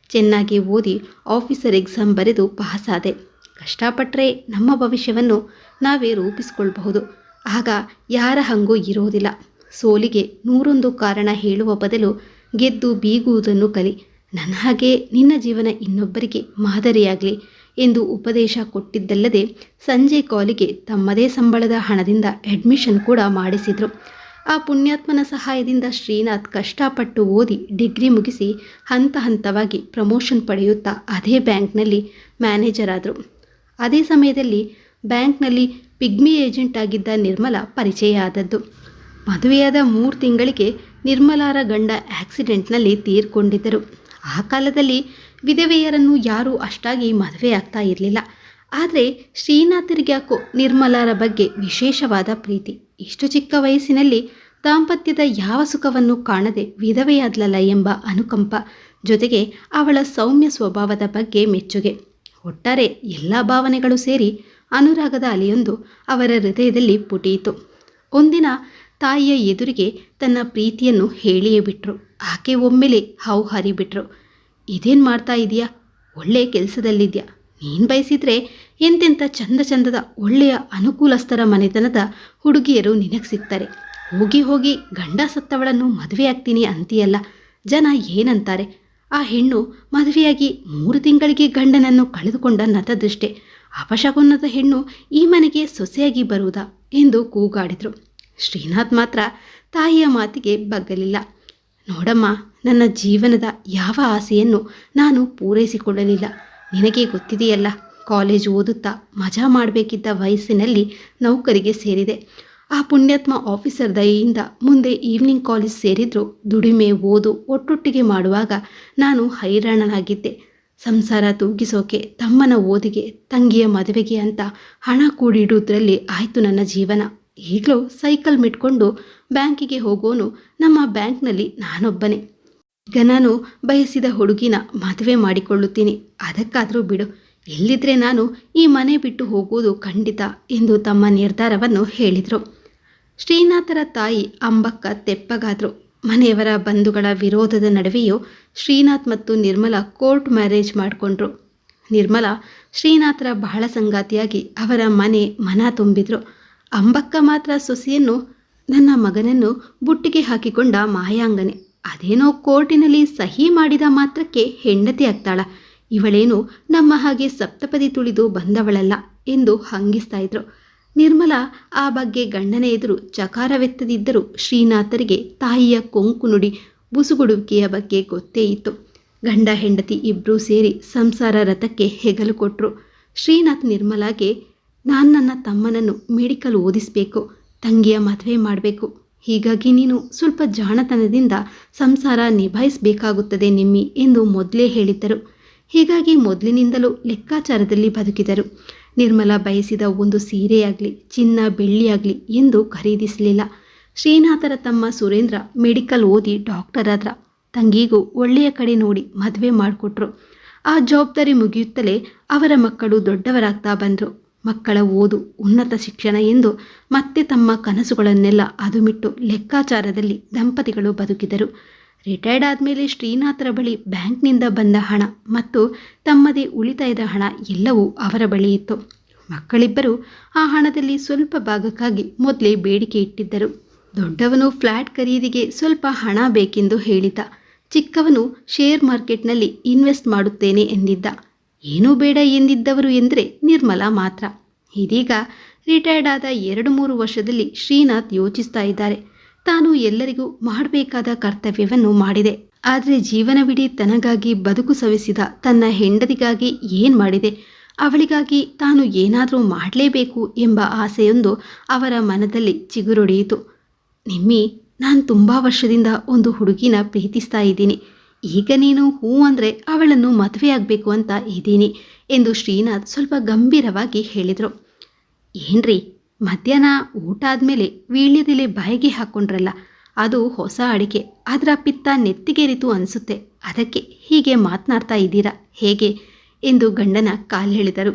[SPEAKER 1] ಚೆನ್ನಾಗಿ ಓದಿ ಆಫೀಸರ್ ಎಕ್ಸಾಮ್ ಬರೆದು ಪಾಸಾದೆ. ಕಷ್ಟಪಟ್ಟರೆ ನಮ್ಮ ಭವಿಷ್ಯವನ್ನು ನಾವೇ ರೂಪಿಸ್ಕೊಳ್ಬಹುದು. ಆಗ ಯಾರ ಹಂಗೂ ಇರೋದಿಲ್ಲ. ಸೋಲಿಗೆ 101 ಕಾರಣ ಹೇಳುವ ಬದಲು ಗೆದ್ದು ಬೀಗುವುದನ್ನು ಕಲಿ. ನನ್ನ ಹಾಗೆ ನಿನ್ನ ಜೀವನ ಇನ್ನೊಬ್ಬರಿಗೆ ಮಾದರಿಯಾಗಲಿ ಎಂದು ಉಪದೇಶ ಕೊಟ್ಟಿದ್ದಲ್ಲದೆ ಸಂಜೆ ಕಾಲಿಗೆ ತಮ್ಮದೇ ಸಂಬಳದ ಹಣದಿಂದ ಅಡ್ಮಿಷನ್ ಕೂಡ ಮಾಡಿಸಿದರು. ಆ ಪುಣ್ಯಾತ್ಮನ ಸಹಾಯದಿಂದ ಶ್ರೀನಾಥ್ ಕಷ್ಟಪಟ್ಟು ಓದಿ ಡಿಗ್ರಿ ಮುಗಿಸಿ ಹಂತ ಹಂತವಾಗಿ ಪ್ರಮೋಷನ್ ಪಡೆಯುತ್ತಾ ಅದೇ ಬ್ಯಾಂಕ್ನಲ್ಲಿ ಮ್ಯಾನೇಜರ್ ಆದರು. ಅದೇ ಸಮಯದಲ್ಲಿ ಬ್ಯಾಂಕ್ನಲ್ಲಿ ಪಿಗ್ಮಿ ಏಜೆಂಟ್ ಆಗಿದ್ದ ನಿರ್ಮಲಾ ಪರಿಚಯ ಆದದ್ದು. ಮದುವೆಯಾದ 3 ತಿಂಗಳಿಗೆ ನಿರ್ಮಲಾರ ಗಂಡ ಆಕ್ಸಿಡೆಂಟ್ನಲ್ಲಿ ತೀರ್ಕೊಂಡಿದ್ದರು. ಆ ಕಾಲದಲ್ಲಿ ವಿಧವೆಯರನ್ನು ಯಾರೂ ಅಷ್ಟಾಗಿ ಮದುವೆ ಆಗ್ತಾ ಇರಲಿಲ್ಲ. ಆದರೆ ಶ್ರೀನಾಥರಿಗೆ ಯಾಕೋ ನಿರ್ಮಲಾರ ಬಗ್ಗೆ ವಿಶೇಷವಾದ ಪ್ರೀತಿ. ಇಷ್ಟು ಚಿಕ್ಕ ವಯಸ್ಸಿನಲ್ಲಿ ದಾಂಪತ್ಯದ ಯಾವ ಸುಖವನ್ನು ಕಾಣದೆ ವಿಧವೆಯಾದ್ಲಲ್ಲ ಎಂಬ ಅನುಕಂಪ, ಜೊತೆಗೆ ಅವಳ ಸೌಮ್ಯ ಸ್ವಭಾವದ ಬಗ್ಗೆ ಮೆಚ್ಚುಗೆ. ಒಟ್ಟಾರೆ ಎಲ್ಲ ಭಾವನೆಗಳು ಸೇರಿ ಅನುರಾಗದ ಅಲೆಯೊಂದು ಅವರ ಹೃದಯದಲ್ಲಿ ಪುಟಿಯಿತು. ಒಂದಿನ ತಾಯಿಯ ಎದುರಿಗೆ ತನ್ನ ಪ್ರೀತಿಯನ್ನು ಹೇಳಿಯೇ ಬಿಟ್ರು. ಆಕೆ ಒಮ್ಮೆಲೆ ಹರಿಬಿಟ್ರು. ಇದೇನು ಮಾಡ್ತಾ ಇದೆಯಾ? ಒಳ್ಳೆಯ ಕೆಲಸದಲ್ಲಿದ್ಯಾ? ನೀನು ಬಯಸಿದ್ರೆ ಎಂತೆಂಥ ಚಂದದ ಒಳ್ಳೆಯ ಅನುಕೂಲಸ್ಥರ ಮನೆತನದ ಹುಡುಗಿಯರು ನಿನಗೆ ಸಿಗ್ತಾರೆ. ಹೋಗಿ ಗಂಡ ಸತ್ತವಳನ್ನು ಮದುವೆ ಆಗ್ತೀನಿ ಅಂತೀಯಲ್ಲ, ಜನ ಏನಂತಾರೆ? ಆ ಹೆಣ್ಣು ಮದುವೆಯಾಗಿ 3 ತಿಂಗಳಿಗೆ ಗಂಡನನ್ನು ಕಳೆದುಕೊಂಡ ನತದೃಷ್ಟೆ. ಅಪಶಕುನದ ಹೆಣ್ಣು ಈ ಮನೆಗೆ ಸೊಸೆಯಾಗಿ ಬರುವುದಾ ಎಂದು ಕೂಗಾಡಿದರು. ಶ್ರೀನಾಥ್ ಮಾತ್ರ ತಾಯಿಯ ಮಾತಿಗೆ ಬಗ್ಗಲಿಲ್ಲ. ನೋಡಮ್ಮ, ನನ್ನ ಜೀವನದ ಯಾವ ಆಸೆಯನ್ನು ನಾನು ಪೂರೈಸಿಕೊಳ್ಳಲಿಲ್ಲ. ನಿನಗೆ ಗೊತ್ತಿದೆಯಲ್ಲ, ಕಾಲೇಜ್ ಓದುತ್ತಾ ಮಜಾ ಮಾಡಬೇಕಿದ್ದ ವಯಸ್ಸಿನಲ್ಲಿ ನೌಕರಿಗೆ ಸೇರಿದೆ. ಆ ಪುಣ್ಯಾತ್ಮ ಆಫೀಸರ್ ದಯೆಯಿಂದ ಮುಂದೆ ಈವ್ನಿಂಗ್ ಕಾಲೇಜ್ ಸೇರಿದ್ರು. ದುಡಿಮೆ ಓದು ಒಟ್ಟೊಟ್ಟಿಗೆ ಮಾಡುವಾಗ ನಾನು ಹೈರಾಣನಾಗಿದ್ದೆ. ಸಂಸಾರ ತೂಗಿಸೋಕೆ, ತಮ್ಮನ ಓದಿಗೆ, ತಂಗಿಯ ಮದುವೆಗೆ ಅಂತ ಹಣ ಕೂಡಿಡುವುದರಲ್ಲಿ ಆಯಿತು ನನ್ನ ಜೀವನ. ಈಗಲೂ ಸೈಕಲ್ ಮಿಟ್ಕೊಂಡು ಬ್ಯಾಂಕಿಗೆ ಹೋಗೋನು ನಮ್ಮ ಬ್ಯಾಂಕ್ನಲ್ಲಿ ನಾನೊಬ್ಬನೇ. ಈಗ ನಾನು ಬಯಸಿದ ಹುಡುಗಿನ ಮದುವೆ ಮಾಡಿಕೊಳ್ಳುತ್ತೀನಿ. ಅದಕ್ಕಾದರೂ ಬಿಡು. ಇಲ್ಲಿದ್ರೆ ನಾನು ಈ ಮನೆ ಬಿಟ್ಟು ಹೋಗುವುದು ಖಂಡಿತ ಎಂದು ತಮ್ಮ ನಿರ್ಧಾರವನ್ನು ಹೇಳಿದರು. ಶ್ರೀನಾಥರ ತಾಯಿ ಅಂಬಕ್ಕ ತೆಪ್ಪಗಾದರು. ಮನೆಯವರ ಬಂಧುಗಳ ವಿರೋಧದ ನಡುವೆಯೂ ಶ್ರೀನಾಥ್ ಮತ್ತು ನಿರ್ಮಲಾ ಕೋರ್ಟ್ ಮ್ಯಾರೇಜ್ ಮಾಡಿಕೊಂಡ್ರು. ನಿರ್ಮಲಾ ಶ್ರೀನಾಥರ ಬಹಳ ಸಂಗಾತಿಯಾಗಿ ಅವರ ಮನ ತುಂಬಿದ್ರು. ಅಂಬಕ್ಕ ಮಾತ್ರ ಸೊಸೆಯನ್ನು, ನನ್ನ ಮಗನನ್ನು ಬುಟ್ಟಿಗೆ ಹಾಕಿಕೊಂಡ ಮಾಯಾಂಗನೆ. ಅದೇನೋ ಕೋರ್ಟಿನಲ್ಲಿ ಸಹಿ ಮಾಡಿದ ಮಾತ್ರಕ್ಕೆ ಹೆಂಡತಿ ಆಗ್ತಾಳ, ಇವಳೇನು ನಮ್ಮ ಹಾಗೆ ಸಪ್ತಪದಿ ತುಳಿದು ಬಂದವಳಲ್ಲ ಎಂದು ಹಂಗಿಸ್ತಾ ಇದ್ರು. ನಿರ್ಮಲಾ ಆ ಬಗ್ಗೆ ಗಂಡನ ಎದುರು ಚಕಾರವೆತ್ತದಿದ್ದರೂ ಶ್ರೀನಾಥರಿಗೆ ತಾಯಿಯ ಕೊಂಕು ನುಡಿ ಬುಸುಗುಡುವಿಕೆಯ ಬಗ್ಗೆ ಗೊತ್ತೇ ಇತ್ತು. ಗಂಡ ಹೆಂಡತಿ ಇಬ್ಬರೂ ಸೇರಿ ಸಂಸಾರ ರಥಕ್ಕೆ ಹೆಗಲು ಕೊಟ್ಟರು. ಶ್ರೀನಾಥ್ ನಿರ್ಮಲಾಗೆ, ನಾನು ನನ್ನ ತಮ್ಮನನ್ನು ಮೆಡಿಕಲ್ ಓದಿಸಬೇಕು, ತಂಗಿಯ ಮದುವೆ ಮಾಡಬೇಕು. ಹೀಗಾಗಿ ನೀನು ಸ್ವಲ್ಪ ಜಾಣತನದಿಂದ ಸಂಸಾರ ನಿಭಾಯಿಸಬೇಕಾಗುತ್ತದೆ ನಿಮ್ಮಿ ಎಂದು ಮೊದಲೇ ಹೇಳಿದ್ದರು. ಹೀಗಾಗಿ ಮೊದಲಿನಿಂದಲೂ ಲೆಕ್ಕಾಚಾರದಲ್ಲಿ ಬದುಕಿದರು. ನಿರ್ಮಲಾ ಬಯಸಿದ ಒಂದು ಸೀರೆಯಾಗಲಿ ಚಿನ್ನ ಬೆಳ್ಳಿಯಾಗಲಿ ಎಂದು ಖರೀದಿಸಲಿಲ್ಲ. ಶ್ರೀನಾಥರ ತಮ್ಮ ಸುರೇಂದ್ರ ಮೆಡಿಕಲ್ ಓದಿ ಡಾಕ್ಟರ್ ಆದ್ರ. ತಂಗಿಗೂ ಒಳ್ಳೆಯ ಕಡೆ ನೋಡಿ ಮದುವೆ ಮಾಡಿಕೊಟ್ರು. ಆ ಜವಾಬ್ದಾರಿ ಮುಗಿಯುತ್ತಲೇ ಅವರ ಮಕ್ಕಳು ದೊಡ್ಡವರಾಗ್ತಾ ಬಂದರು. ಮಕ್ಕಳ ಓದು, ಉನ್ನತ ಶಿಕ್ಷಣ ಎಂದು ಮತ್ತೆ ತಮ್ಮ ಕನಸುಗಳನ್ನೆಲ್ಲ ಅದುಮಿಟ್ಟು ಲೆಕ್ಕಾಚಾರದಲ್ಲಿ ದಂಪತಿಗಳು ಬದುಕಿದರು. ರಿಟೈರ್ಡ್ ಆದಮೇಲೆ ಶ್ರೀನಾಥರ ಬಳಿ ಬ್ಯಾಂಕ್ನಿಂದ ಬಂದ ಹಣ ಮತ್ತು ತಮ್ಮದೇ ಉಳಿತಾಯದ ಹಣ ಎಲ್ಲವೂ ಅವರ ಬಳಿ ಇತ್ತು. ಮಕ್ಕಳಿಬ್ಬರು ಆ ಹಣದಲ್ಲಿ ಸ್ವಲ್ಪ ಭಾಗಕ್ಕಾಗಿ ಮೊದಲೇ ಬೇಡಿಕೆ ಇಟ್ಟಿದ್ದರು. ದೊಡ್ಡವನು ಫ್ಲ್ಯಾಟ್ ಖರೀದಿಗೆ ಸ್ವಲ್ಪ ಹಣ ಬೇಕೆಂದು ಹೇಳಿದ್ದ. ಚಿಕ್ಕವನು ಶೇರ್ ಮಾರ್ಕೆಟ್ನಲ್ಲಿ ಇನ್ವೆಸ್ಟ್ ಮಾಡುತ್ತೇನೆ ಎಂದಿದ್ದ. ಏನೂ ಬೇಡ ಎಂದಿದ್ದವರು ಎಂದರೆ ನಿರ್ಮಲಾ ಮಾತ್ರ. ಇದೀಗ ರಿಟೈರ್ಡ್ ಆದ 2-3 ವರ್ಷದಲ್ಲಿ ಶ್ರೀನಾಥ್ ಯೋಚಿಸ್ತಾ ಇದ್ದಾರೆ. ತಾನು ಎಲ್ಲರಿಗೂ ಮಾಡಬೇಕಾದ ಕರ್ತವ್ಯವನ್ನು ಮಾಡಿದೆ, ಆದರೆ ಜೀವನವಿಡೀ ತನಗಾಗಿ ಬದುಕು ಸವಿಸಿದ ತನ್ನ ಹೆಂಡತಿಗಾಗಿ ಏನು ಮಾಡಿದೆ, ಅವಳಿಗಾಗಿ ತಾನು ಏನಾದರೂ ಮಾಡಲೇಬೇಕು ಎಂಬ ಆಸೆಯೊಂದು ಅವರ ಮನದಲ್ಲಿ ಚಿಗುರೊಡೆಯಿತು. ನಿಮ್ಮಿ, ನಾನು ತುಂಬ ವರ್ಷದಿಂದ ಒಂದು ಹುಡುಗಿನ ಪ್ರೀತಿಸ್ತಾ ಇದ್ದೀನಿ. ಈಗ ನೀನು ಹೂ ಅಂದರೆ ಅವಳನ್ನು ಮದುವೆಯಾಗಬೇಕು ಅಂತ ಇದ್ದೀನಿ ಎಂದು ಶ್ರೀನಾಥ್ ಸ್ವಲ್ಪ ಗಂಭೀರವಾಗಿ ಹೇಳಿದರು. ಏನ್ರಿ, ಮಧ್ಯಾಹ್ನ ಊಟ ಆದಮೇಲೆ ವೀಳ್ಯದೆಲೆ ಬಾಯಿಗೆ ಹಾಕ್ಕೊಂಡ್ರಲ್ಲ, ಅದು ಹೊಸ ಅಡಿಕೆ, ಅದರ ಪಿತ್ತ ನೆತ್ತಿಗೇರಿತು ಅನಿಸುತ್ತೆ, ಅದಕ್ಕೆ ಹೀಗೆ ಮಾತನಾಡ್ತಾ ಇದ್ದೀರಾ ಹೇಗೆ ಎಂದು ಗಂಡನ ಕಾಲೆಳೆದರು.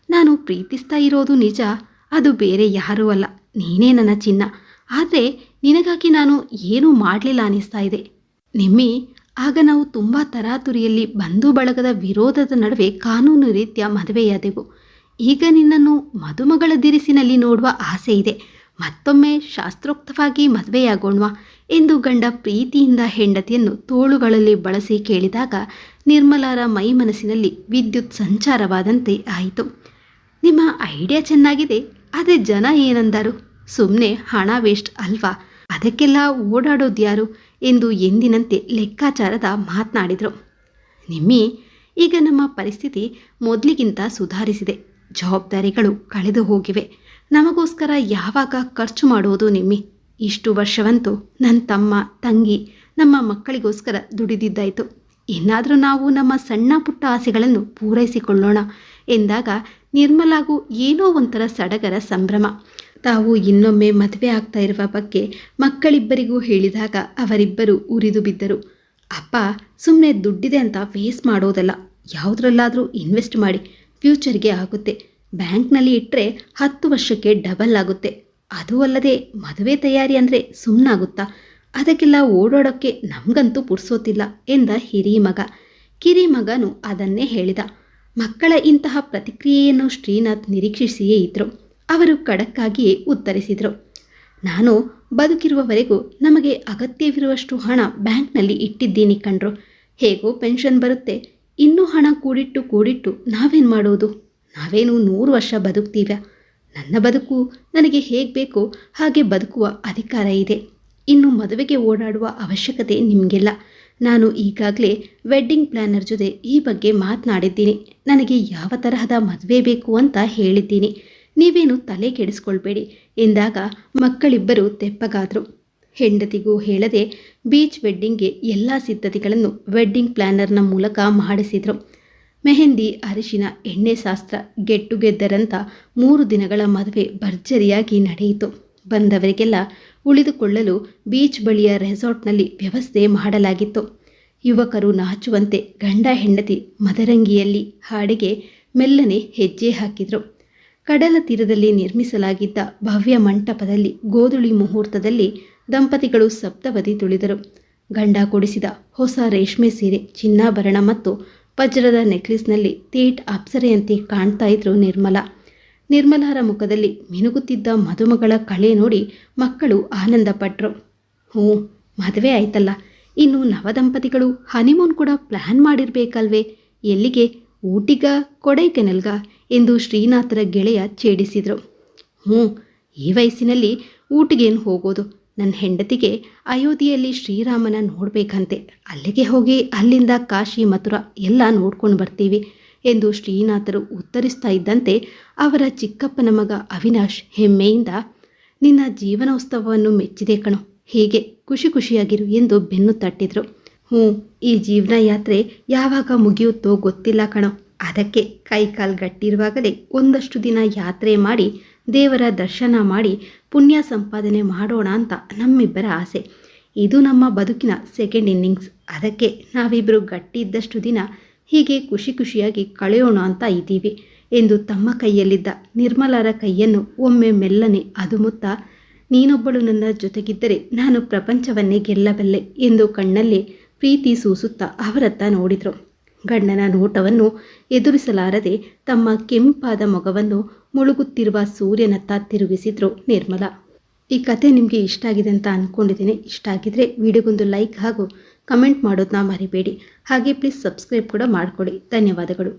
[SPEAKER 1] ನಾನು ಪ್ರೀತಿಸ್ತಾ ಇರೋದು ನಿಜ, ಅದು ಬೇರೆ ಯಾರೂ ಅಲ್ಲ, ನೀನೇ ನನ್ನ ಚಿನ್ನ. ಆದರೆ ನಿನಗಾಗಿ ನಾನು ಏನೂ ಮಾಡಲಿಲ್ಲ ಅನ್ನಿಸ್ತಾ ಇದೆ. ನಿಮ್ಮಿ, ಆಗ ನಾವು ತುಂಬ ತರಾತುರಿಯಲ್ಲಿ ಬಂಧು ಬಳಗದ ವಿರೋಧದ ನಡುವೆ ಕಾನೂನು ರೀತ್ಯ ಮದುವೆಯಾದೆವು. ಈಗ ನಿನ್ನನ್ನು ಮದುಮಗಳ ದಿರಿಸಿನಲ್ಲಿ ನೋಡುವ ಆಸೆ ಇದೆ. ಮತ್ತೊಮ್ಮೆ ಶಾಸ್ತ್ರೋಕ್ತವಾಗಿ ಮದುವೆಯಾಗೋಣವಾ ಎಂದು ಗಂಡ ಪ್ರೀತಿಯಿಂದ ಹೆಂಡತಿಯನ್ನು ತೋಳುಗಳಲ್ಲಿ ಬಳಸಿ ಕೇಳಿದಾಗ ನಿರ್ಮಲಾರ ಮೈ ಮನಸ್ಸಿನಲ್ಲಿ ವಿದ್ಯುತ್ ಸಂಚಾರವಾದಂತೆ ಆಯಿತು. ನಿಮ್ಮ ಐಡಿಯಾ ಚೆನ್ನಾಗಿದೆ, ಆದರೆ ಜನ ಏನಂದರು? ಸುಮ್ಮನೆ ಹಣ ವೇಸ್ಟ್ ಅಲ್ವಾ, ಅದಕ್ಕೆಲ್ಲ ಓಡಾಡೋದು ಯಾರು ಎಂದು ಎಂದಿನಂತೆ ಲೆಕ್ಕಾಚಾರದ ಮಾತನಾಡಿದರು. ನಿಮ್ಮಿ, ಈಗ ನಮ್ಮ ಪರಿಸ್ಥಿತಿ ಮೊದಲಿಗಿಂತ ಸುಧಾರಿಸಿದೆ. ಜವಾಬ್ದಾರಿಗಳು ಕಳೆದು ಹೋಗಿವೆ. ನಮಗೋಸ್ಕರ ಯಾವಾಗ ಖರ್ಚು ಮಾಡೋದು ನಿಮ್ಮಿ? ಇಷ್ಟು ವರ್ಷವಂತೂ ನನ್ನ ತಮ್ಮ ತಂಗಿ ನಮ್ಮ ಮಕ್ಕಳಿಗೋಸ್ಕರ ದುಡಿದಿದ್ದಾಯಿತು. ಇನ್ನಾದರೂ ನಾವು ನಮ್ಮ ಸಣ್ಣ ಪುಟ್ಟ ಆಸೆಗಳನ್ನು ಪೂರೈಸಿಕೊಳ್ಳೋಣ ಎಂದಾಗ ನಿರ್ಮಲಾಗೂ ಏನೋ ಒಂಥರ ಸಡಗರ ಸಂಭ್ರಮ. ತಾವು ಇನ್ನೊಮ್ಮೆ ಮದುವೆ ಆಗ್ತಾ ಇರುವ ಬಗ್ಗೆ ಮಕ್ಕಳಿಬ್ಬರಿಗೂ ಹೇಳಿದಾಗ ಅವರಿಬ್ಬರು ಉರಿದು ಬಿದ್ದರು. ಅಪ್ಪ, ಸುಮ್ಮನೆ ದುಡ್ಡಿದೆ ಅಂತ ವೇಸ್ಟ್ ಮಾಡೋದಲ್ಲ, ಯಾವುದ್ರಲ್ಲಾದರೂ ಇನ್ವೆಸ್ಟ್ ಮಾಡಿ, ಫ್ಯೂಚರ್ಗೆ ಆಗುತ್ತೆ. ಬ್ಯಾಂಕ್ನಲ್ಲಿ ಇಟ್ಟರೆ 10 ವರ್ಷಕ್ಕೆ ಡಬಲ್ ಆಗುತ್ತೆ. ಅದೂ ಅಲ್ಲದೆ ಮದುವೆ ತಯಾರಿ ಅಂದರೆ ಸುಮ್ಮನಾಗುತ್ತಾ? ಅದಕ್ಕೆಲ್ಲ ಓಡಾಡೋಕ್ಕೆ ನಮಗಂತೂ ಪುರ್ಸೋತಿಲ್ಲ ಎಂದ ಹಿರಿಯ ಮಗ. ಕಿರಿ ಮಗನು ಅದನ್ನೇ ಹೇಳಿದ. ಮಕ್ಕಳ ಇಂತಹ ಪ್ರತಿಕ್ರಿಯೆಯನ್ನು ಶ್ರೀನಾಥ್ ನಿರೀಕ್ಷಿಸಿಯೇ ಇದ್ದರು. ಅವರು ಖಡಕ್ಕಾಗಿಯೇ ಉತ್ತರಿಸಿದರು. ನಾನು ಬದುಕಿರುವವರೆಗೂ ನಮಗೆ ಅಗತ್ಯವಿರುವಷ್ಟು ಹಣ ಬ್ಯಾಂಕ್ನಲ್ಲಿ ಇಟ್ಟಿದ್ದೀನಿ ಕಣ್ರು. ಹೇಗೋ ಪೆನ್ಷನ್ ಬರುತ್ತೆ. ಇನ್ನೂ ಹಣ ಕೂಡಿಟ್ಟು ನಾವೇನು ಮಾಡೋದು? ನಾವೇನು 100 ವರ್ಷ ಬದುಕ್ತೀವ? ನನ್ನ ಬದುಕು ನನಗೆ ಹೇಗೆ ಬೇಕೋ ಹಾಗೆ ಬದುಕುವ ಅಧಿಕಾರ ಇದೆ. ಇನ್ನು ಮದುವೆಗೆ ಓಡಾಡುವ ಅವಶ್ಯಕತೆ ನಿಮಗಿಲ್ಲ. ನಾನು ಈಗಾಗಲೇ ವೆಡ್ಡಿಂಗ್ ಪ್ಲ್ಯಾನರ್ ಜೊತೆ ಈ ಬಗ್ಗೆ ಮಾತನಾಡಿದ್ದೀನಿ. ನನಗೆ ಯಾವ ತರಹದ ಮದುವೆ ಬೇಕು ಅಂತ ಹೇಳಿದ್ದೀನಿ. ನೀವೇನು ತಲೆ ಕೆಡಿಸ್ಕೊಳ್ಬೇಡಿ ಎಂದಾಗ ಮಕ್ಕಳಿಬ್ಬರು ತೆಪ್ಪಗಾದರು. ಹೆಂಡತಿಗೂ ಹೇಳದೆ ಬೀಚ್ ವೆಡ್ಡಿಂಗ್ಗೆ ಎಲ್ಲ ಸಿದ್ಧತೆಗಳನ್ನು ವೆಡ್ಡಿಂಗ್ ಪ್ಲ್ಯಾನರ್ನ ಮೂಲಕ ಮಾಡಿಸಿದರು. ಮೆಹಂದಿ, ಅರಿಶಿನ, ಎಣ್ಣೆ ಶಾಸ್ತ್ರ, ಗೆಟ್ ಟುಗೆದರ್ ಅಂತ 3 ದಿನಗಳ ಮದುವೆ ಭರ್ಜರಿಯಾಗಿ ನಡೆಯಿತು. ಬಂದವರಿಗೆಲ್ಲ ಉಳಿದುಕೊಳ್ಳಲು ಬೀಚ್ ಬಳಿಯ ರೆಸಾರ್ಟ್ನಲ್ಲಿ ವ್ಯವಸ್ಥೆ ಮಾಡಲಾಗಿತ್ತು. ಯುವಕರು ನಾಚುವಂತೆ ಗಂಡ ಹೆಂಡತಿ ಮದರಂಗಿಯಲ್ಲಿ ಹಾಡಿಗೆ ಮೆಲ್ಲನೆ ಹೆಜ್ಜೆ ಹಾಕಿದರು. ಕಡಲ ತೀರದಲ್ಲಿ ನಿರ್ಮಿಸಲಾಗಿದ್ದ ಭವ್ಯ ಮಂಟಪದಲ್ಲಿ ಗೋಧುಳಿ ಮುಹೂರ್ತದಲ್ಲಿ ದಂಪತಿಗಳು ಸಪ್ತಪದಿ ತುಳಿದರು. ಗಂಡ ಕೊಡಿಸಿದ ಹೊಸ ರೇಷ್ಮೆ ಸೀರೆ, ಚಿನ್ನಾಭರಣ ಮತ್ತು ವಜ್ರದ ನೆಕ್ಲೆಸ್ನಲ್ಲಿ ತೇಟ್ ಅಪ್ಸರೆಯಂತೆ ಕಾಣ್ತಾ ಇದ್ರು ನಿರ್ಮಲಾರ ಮುಖದಲ್ಲಿ ಮಿನುಗುತ್ತಿದ್ದ ಮದುಮಗಳ ಕಳೆ ನೋಡಿ ಮಕ್ಕಳು ಆನಂದಪಟ್ಟರು. ಹ್ಞೂ, ಮದುವೆ ಆಯ್ತಲ್ಲ, ಇನ್ನು ನವದಂಪತಿಗಳು ಹನಿಮೂನ್ ಕೂಡ ಪ್ಲ್ಯಾನ್ ಮಾಡಿರಬೇಕಲ್ವೇ? ಎಲ್ಲಿಗೆ? ಊಟಿಗ, ಕೊಡೈಕೆನಲ್ಗ ಎಂದು ಶ್ರೀನಾಥರ ಗೆಳೆಯ ಛೇಡಿಸಿದರು. ಈ ವಯಸ್ಸಿನಲ್ಲಿ ಊಟಿಗೇನು ಹೋಗೋದು, ನನ್ನ ಹೆಂಡತಿಗೆ ಅಯೋಧ್ಯೆಯಲ್ಲಿ ಶ್ರೀರಾಮನ ನೋಡಬೇಕಂತೆ, ಅಲ್ಲಿಗೆ ಹೋಗಿ ಅಲ್ಲಿಂದ ಕಾಶಿ ಮಥುರಾ ಎಲ್ಲ ನೋಡ್ಕೊಂಡು ಬರ್ತೀವಿ ಎಂದು ಶ್ರೀನಾಥರು ಉತ್ತರಿಸ್ತಾ ಇದ್ದಂತೆ ಅವರ ಚಿಕ್ಕಪ್ಪನ ಮಗ ಅವಿನಾಶ್ ಹೆಮ್ಮೆಯಿಂದ, ನಿನ್ನ ಜೀವನೋತ್ಸವವನ್ನು ಮೆಚ್ಚಿದೆ ಕಣೋ, ಹೀಗೆ ಖುಷಿ ಖುಷಿಯಾಗಿರು ಎಂದು ಬೆನ್ನು ತಟ್ಟಿದ್ರು. ಈ ಜೀವನ ಯಾತ್ರೆ ಯಾವಾಗ ಮುಗಿಯುತ್ತೋ ಗೊತ್ತಿಲ್ಲ ಕಣೋ, ಅದಕ್ಕೆ ಕೈಕಾಲು ಗಟ್ಟಿರುವಾಗಲೇ ಒಂದಷ್ಟು ದಿನ ಯಾತ್ರೆ ಮಾಡಿ ದೇವರ ದರ್ಶನ ಮಾಡಿ ಪುಣ್ಯ ಸಂಪಾದನೆ ಮಾಡೋಣ ಅಂತ ನಮ್ಮಿಬ್ಬರ ಆಸೆ. ಇದು ನಮ್ಮ ಬದುಕಿನ ಸೆಕೆಂಡ್ ಇನ್ನಿಂಗ್ಸ್. ಅದಕ್ಕೆ ನಾವಿಬ್ಬರು ಗಟ್ಟಿ ಇದ್ದಷ್ಟು ದಿನ ಹೀಗೆ ಖುಷಿ ಖುಷಿಯಾಗಿ ಕಳೆಯೋಣ ಅಂತ ಇದ್ದೀವಿ ಎಂದು ತಮ್ಮ ಕೈಯಲ್ಲಿದ್ದ ನಿರ್ಮಲಾರ ಕೈಯನ್ನು ಒಮ್ಮೆ ಮೆಲ್ಲನೆ ಅದುಮುತ್ತಾ, ನೀನೊಬ್ಬಳು ನನ್ನ ಜೊತೆಗಿದ್ದರೆ ನಾನು ಪ್ರಪಂಚವನ್ನೇ ಗೆಲ್ಲಬಲ್ಲೆ ಎಂದು ಕಣ್ಣಲ್ಲಿ ಪ್ರೀತಿ ಸೂಸುತ್ತಾ ಅವರತ್ತ ನೋಡಿದರು. ಗಂಡನ ನೋಟವನ್ನು ಎದುರಿಸಲಾರದೆ ತಮ್ಮ ಕೆಂಪಾದ ಮೊಗವನ್ನು ಮುಳುಗುತ್ತಿರುವ ಸೂರ್ಯನತ್ತ ತಿರುಗಿಸಿದ್ರು ನಿರ್ಮಲಾ. ಈ ಕತೆ ನಿಮಗೆ ಇಷ್ಟ ಆಗಿದೆ ಅಂತ ಅಂದ್ಕೊಂಡಿದ್ದೀನಿ. ಇಷ್ಟ ಆಗಿದ್ರೆ ವಿಡಿಯೋಗೊಂದು ಲೈಕ್ ಹಾಗೂ ಕಮೆಂಟ್ ಮಾಡೋದನ್ನ ಮರಿಬೇಡಿ. ಹಾಗೆ ಪ್ಲೀಸ್ ಸಬ್ಸ್ಕ್ರೈಬ್ ಕೂಡ ಮಾಡಿಕೊಡಿ. ಧನ್ಯವಾದಗಳು.